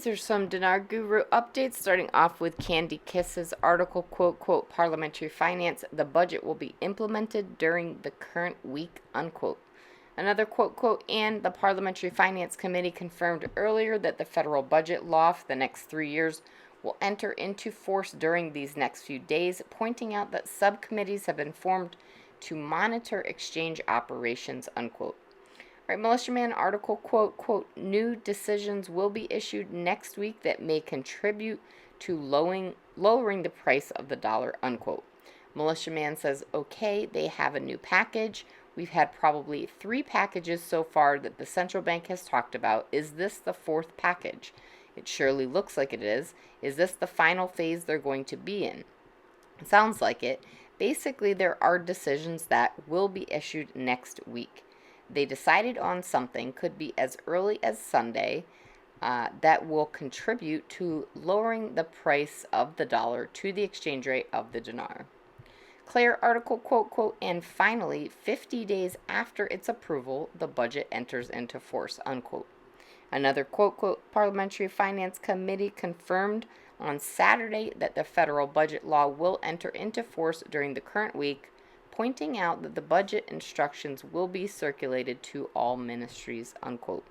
these are some Dinar Guru updates, starting off with Candy Kiss's article, quote, parliamentary finance, the budget will be implemented during the current week, unquote. Another quote, and the Parliamentary Finance Committee confirmed earlier that the federal budget law for the next 3 years will enter into force during these next few days, pointing out that subcommittees have been formed to monitor exchange operations, unquote. All right, Militiaman article, quote, new decisions will be issued next week that may contribute to lowering the price of the dollar, unquote. Militiaman says, okay, they have a new package. We've had probably 3 packages so far that the central bank has talked about. Is this the 4th package? It surely looks like it is. Is this the final phase they're going to be in? It sounds like it. Basically, there are decisions that will be issued next week. They decided on something, could be as early as Sunday, that will contribute to lowering the price of the dollar to the exchange rate of the dinar. Claire article, quote, and finally, 50 days after its approval, the budget enters into force, unquote. Another quote, Parliamentary Finance Committee confirmed on Saturday that the federal budget law will enter into force during the current week, pointing out that the budget instructions will be circulated to all ministries, unquote.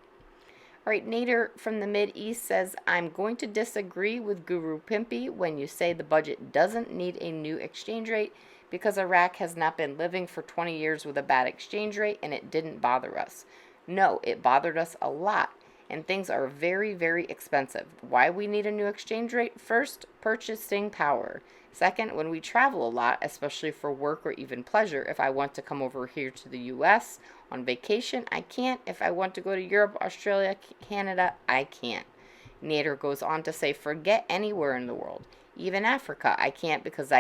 All right, Nader from the Mideast says, I'm going to disagree with Guru Pimpy when you say the budget doesn't need a new exchange rate because Iraq has not been living for 20 years with a bad exchange rate and it didn't bother us. No, it bothered us a lot, and things are very, very expensive. Why we need a new exchange rate? First, purchasing power. Second, when we travel a lot, especially for work or even pleasure, if I want to come over here to the U.S. on vacation, I can't. If I want to go to Europe, Australia, Canada, I can't. Nader goes on to say, forget anywhere in the world. Even Africa, I can't because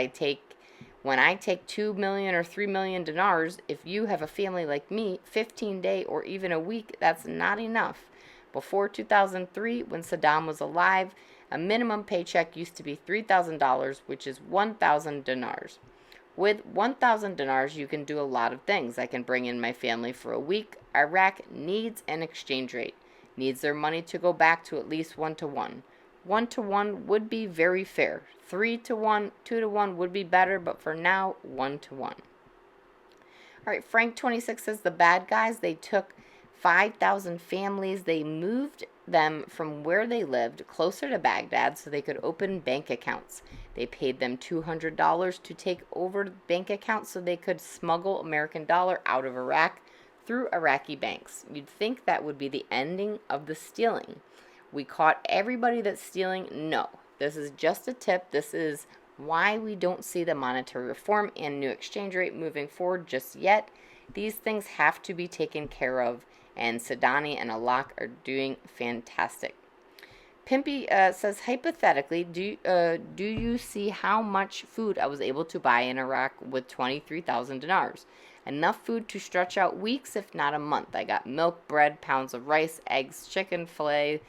when I take 2 million or 3 million dinars, if you have a family like me, 15-day or even a week, that's not enough. Before 2003, when Saddam was alive, a minimum paycheck used to be $3,000, which is 1,000 dinars. With 1,000 dinars, you can do a lot of things. I can bring in my family for a week. Iraq needs an exchange rate, needs their money to go back to at least 1-to-1. 1-to-1 would be very fair. 3-to-1, 2-to-1 would be better, but for now, 1-to-1. All right, Frank 26 says the bad guys, they took 5,000 families. They moved them from where they lived closer to Baghdad so they could open bank accounts. They paid them $200 to take over bank accounts so they could smuggle American dollar out of Iraq through Iraqi banks. You'd think that would be the ending of the stealing. We caught everybody that's stealing. No, this is just a tip. This is why we don't see the monetary reform and new exchange rate moving forward just yet. These things have to be taken care of, and Sadani and Alak are doing fantastic. Pimpy says, hypothetically, do you see how much food I was able to buy in Iraq with 23,000 dinars? Enough food to stretch out weeks, if not a month. I got milk, bread, pounds of rice, eggs, chicken fillet,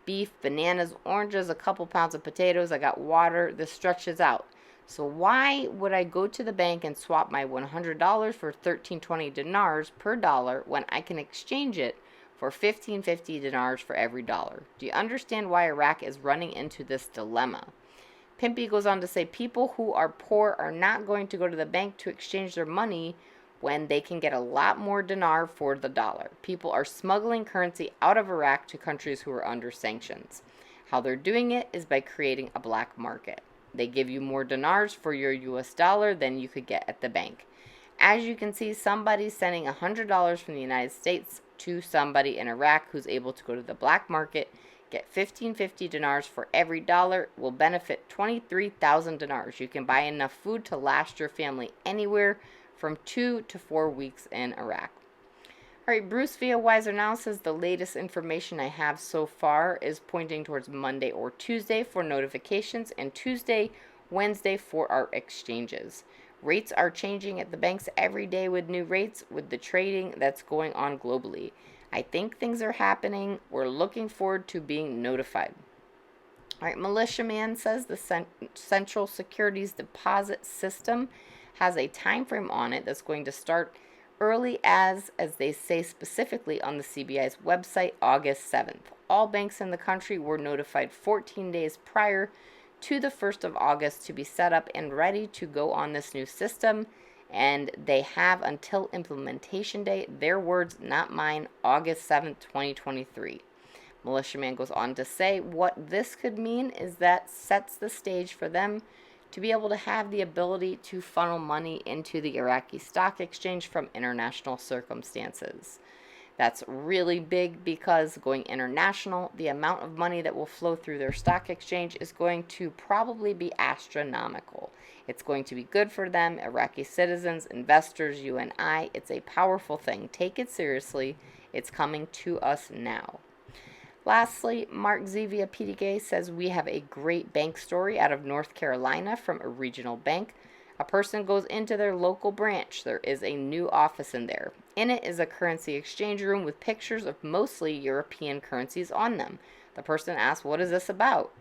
beef, bananas, oranges, a couple pounds of potatoes. I got water. This stretches out. So why would I go to the bank and swap my $100 for 1320 dinars per dollar when I can exchange it for 1550 dinars for every dollar? Do you understand why Iraq is running into this dilemma? Pimpy goes on to say, people who are poor are not going to go to the bank to exchange their money when they can get a lot more dinar for the dollar. People are smuggling currency out of Iraq to countries who are under sanctions. How they're doing it is by creating a black market. They give you more dinars for your US dollar than you could get at the bank. As you can see, somebody's sending $100 from the United States to somebody in Iraq who's able to go to the black market, get 1550 dinars for every dollar, will benefit 23,000 dinars. You can buy enough food to last your family anywhere from 2 to 4 weeks in Iraq. All right, Bruce via Wiser Now says the latest information I have so far is pointing towards Monday or Tuesday for notifications and Tuesday, Wednesday for our exchanges. Rates are changing at the banks every day with new rates with the trading that's going on globally. I think things are happening. We're looking forward to being notified. All right, Militiaman says the Central Securities Deposit System has a time frame on it that's going to start early as they say specifically on the CBI's website, August 7th. All banks in the country were notified 14 days prior to the 1st of August to be set up and ready to go on this new system, and they have until implementation day, their words, not mine, August 7th, 2023. Militiaman goes on to say what this could mean is that sets the stage for them to be able to have the ability to funnel money into the Iraqi stock exchange from international circumstances. That's really big because going international, the amount of money that will flow through their stock exchange is going to probably be astronomical. It's going to be good for them, Iraqi citizens, investors, you and I. It's a powerful thing. Take it seriously. It's coming to us now. Lastly, Mark Zevia PDK says we have a great bank story out of North Carolina from a regional bank. A person goes into their local branch. There is a new office in there. In it is a currency exchange room with pictures of mostly European currencies on them. The person asks, "What is this about?"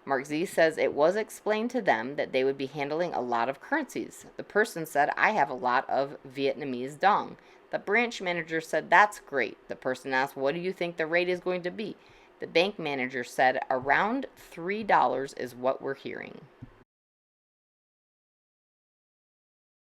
Mark Z says it was explained to them that they would be handling a lot of currencies. The person said, "I have a lot of Vietnamese dong." The branch manager said, "That's great." The person asked, "What do you think the rate is going to be?" The bank manager said, "Around $3 is what we're hearing."